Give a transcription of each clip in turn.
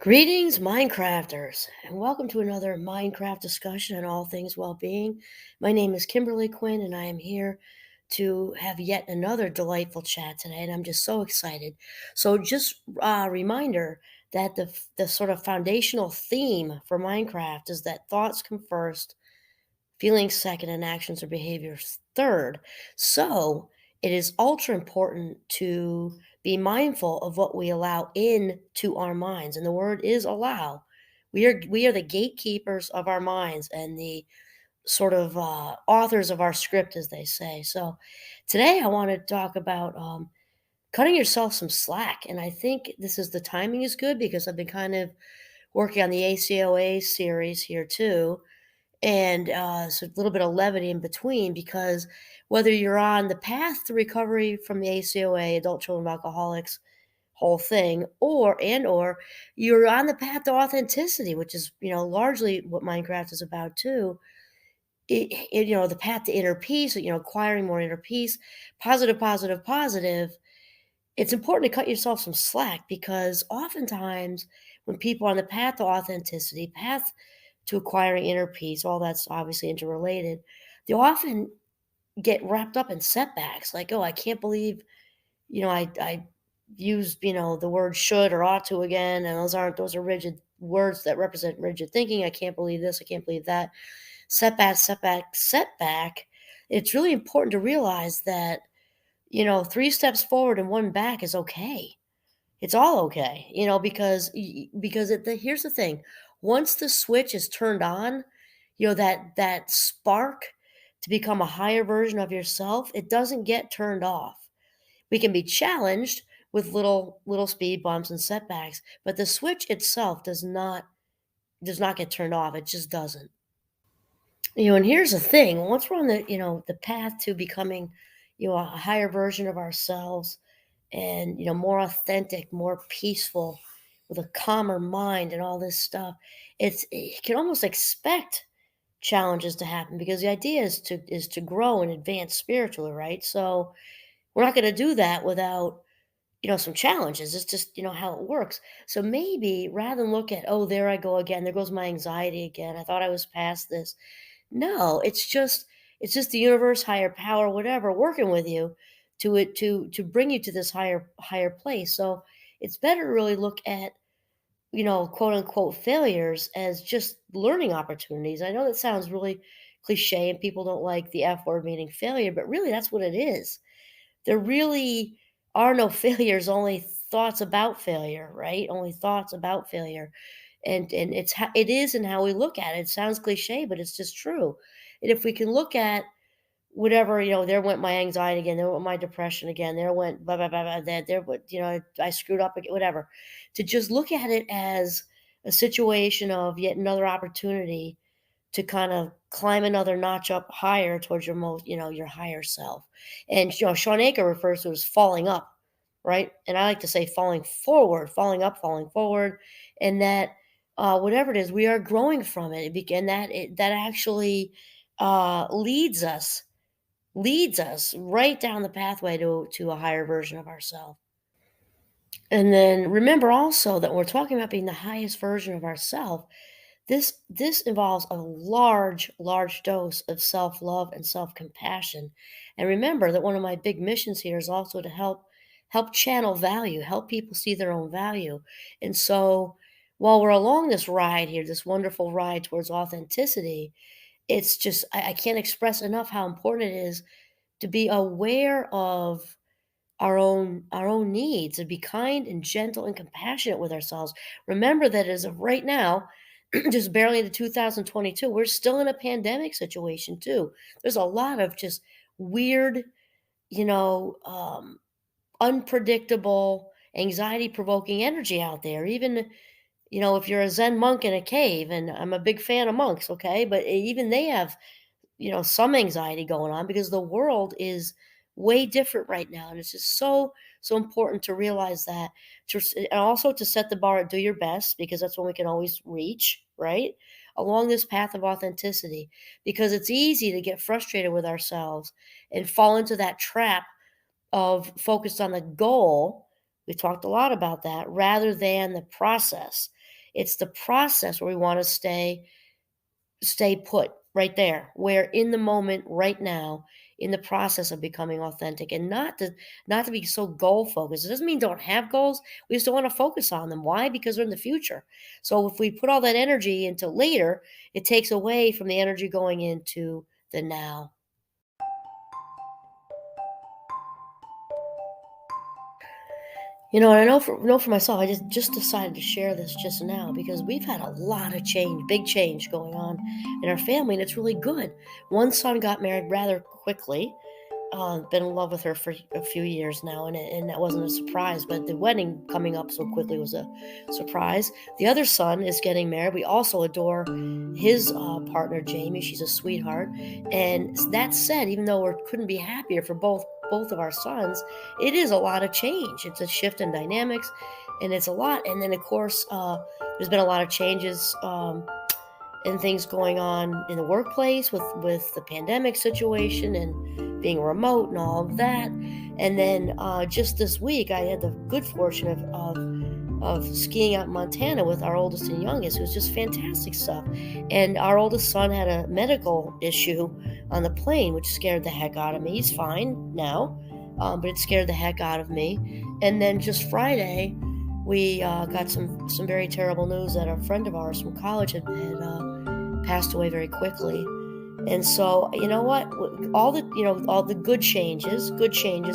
Greetings, Minecrafters, and welcome to another Minecraft discussion on all things well-being. My name is Kimberly Quinn, and I am here to have yet another delightful chat today, and I'm just so excited. So, just a reminder that the sort of foundational theme for Minecraft is that thoughts come first, feelings second, and actions or behaviors third. So it is ultra important to be mindful of what we allow into our minds. And the word is allow. We are the gatekeepers of our minds and the sort of authors of our script, as they say. So today I want to talk about cutting yourself some slack. And I think the timing is good because I've been kind of working on the ACOA series here too, and so a little bit of levity in between because whether you're on the path to recovery from the ACOA, adult children of alcoholics whole thing, or you're on the path to authenticity, which is largely what Minecraft is about too. The path to inner peace, acquiring more inner peace, positive, positive, positive. It's important to cut yourself some slack because oftentimes when people are on the path to authenticity, path to acquiring inner peace, all that's obviously interrelated, they often get wrapped up in setbacks. Like, oh, I can't believe, I used, the word should or ought to again. And those are rigid words that represent rigid thinking. I can't believe this. I can't believe that. Setback, setback, setback. It's really important to realize that, three steps forward and one back is okay. It's all okay, here's the thing. Once the switch is turned on, that spark to become a higher version of yourself, it doesn't get turned off. We can be challenged with little speed bumps and setbacks, but the switch itself does not get turned off. It just doesn't. And here's the thing. Once we're on the path to becoming, a higher version of ourselves, and more authentic, more peaceful, with a calmer mind and all this stuff, you can almost expect challenges to happen because the idea is to grow and advance spiritually, right? So we're not going to do that without some challenges. It's just how it works. So maybe rather than look at, oh, there I go again, there goes my anxiety again, I thought I was past this. No, it's just the universe, higher power, whatever, working with you to bring you to this higher place. So it's better to really look at, quote unquote failures as just learning opportunities. I know that sounds really cliche and people don't like the F word meaning failure, but really that's what it is. There really are no failures, only thoughts about failure, right? Only thoughts about failure. And it is and how we look at it. It sounds cliche, but it's just true. And if we can look at whatever, there went my anxiety again, there went my depression again, there went blah blah blah, blah there went, I screwed up again, whatever. To just look at it as a situation of yet another opportunity to kind of climb another notch up higher towards your higher self. And Sean Aker refers to it as falling up, right? And I like to say falling forward, falling up, falling forward, and that whatever it is, we are growing from it. And that actually leads us right down the pathway to a higher version of ourselves. And then remember also that when we're talking about being the highest version of ourselves, this involves a large dose of self-love and self-compassion. And remember that one of my big missions here is also to help channel value, help people see their own value. And so while we're along this ride here, this wonderful ride towards authenticity, it's just I can't express enough how important it is to be aware of our own needs and be kind and gentle and compassionate with ourselves. Remember that as of right now, just barely into 2022, we're still in a pandemic situation too. There's a lot of just weird, you know, um, unpredictable, anxiety provoking energy out there. Even, if you're a Zen monk in a cave, and I'm a big fan of monks, okay, but even they have some anxiety going on because the world is way different right now, and it's just so important to realize that, and also to set the bar at do your best, because that's when we can always reach right along this path of authenticity, because it's easy to get frustrated with ourselves and fall into that trap of focused on the goal. We talked a lot about that rather than the process. It's the process where we want to stay put right there, where in the moment right now, in the process of becoming authentic, and not to be so goal focused. It doesn't mean don't have goals. We just don't want to focus on them. Why? Because they're in the future. So if we put all that energy into later, it takes away from the energy going into the now. And I know for myself, I just decided to share this just now because we've had a lot of change, big change going on in our family, and it's really good. One son got married rather quickly. Been in love with her for a few years now, and that wasn't a surprise. But the wedding coming up so quickly was a surprise. The other son is getting married. We also adore his partner, Jamie. She's a sweetheart. And that said, even though we couldn't be happier for both of our sons, it is a lot of change. It's a shift in dynamics, and it's a lot. And then, of course, there's been a lot of changes. And things going on in the workplace with the pandemic situation and being remote and all of that. And then just this week, I had the good fortune of skiing out in Montana with our oldest and youngest. It was just fantastic stuff. And our oldest son had a medical issue on the plane, which scared the heck out of me. He's fine now, but it scared the heck out of me. And then just Friday, we got some very terrible news that a friend of ours from college had passed away very quickly. And so, you know what? All the good changes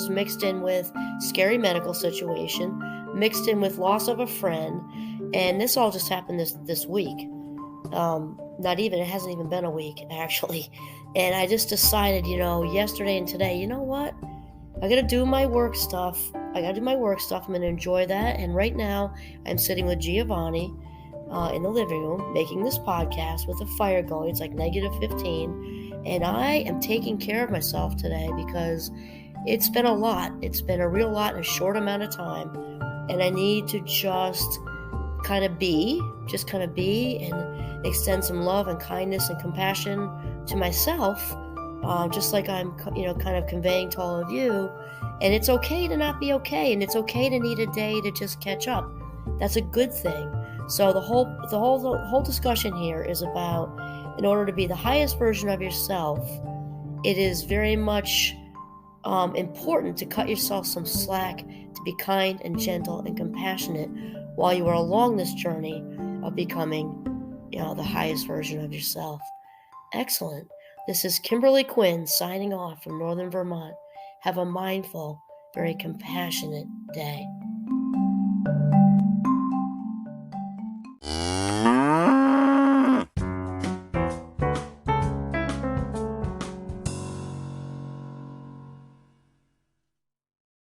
mixed in with scary medical situation, mixed in with loss of a friend, and this all just happened this week. It hasn't even been a week actually. And I just decided, yesterday and today, you know what? I gotta do my work stuff. I'm gonna enjoy that. And right now, I'm sitting with Giovanni in the living room making this podcast with a fire going. It's like -15. And I am taking care of myself today because it's been a lot. It's been a real lot in a short amount of time. And I need to just kind of be and extend some love and kindness and compassion to myself, just like I'm, kind of conveying to all of you. And it's okay to not be okay, and it's okay to need a day to just catch up. That's a good thing. So the whole discussion here is about, in order to be the highest version of yourself, it is very much important to cut yourself some slack, to be kind and gentle and compassionate while you are along this journey of becoming, the highest version of yourself. Excellent. This is Kimberly Quinn signing off from Northern Vermont. Have a mindful, very compassionate day.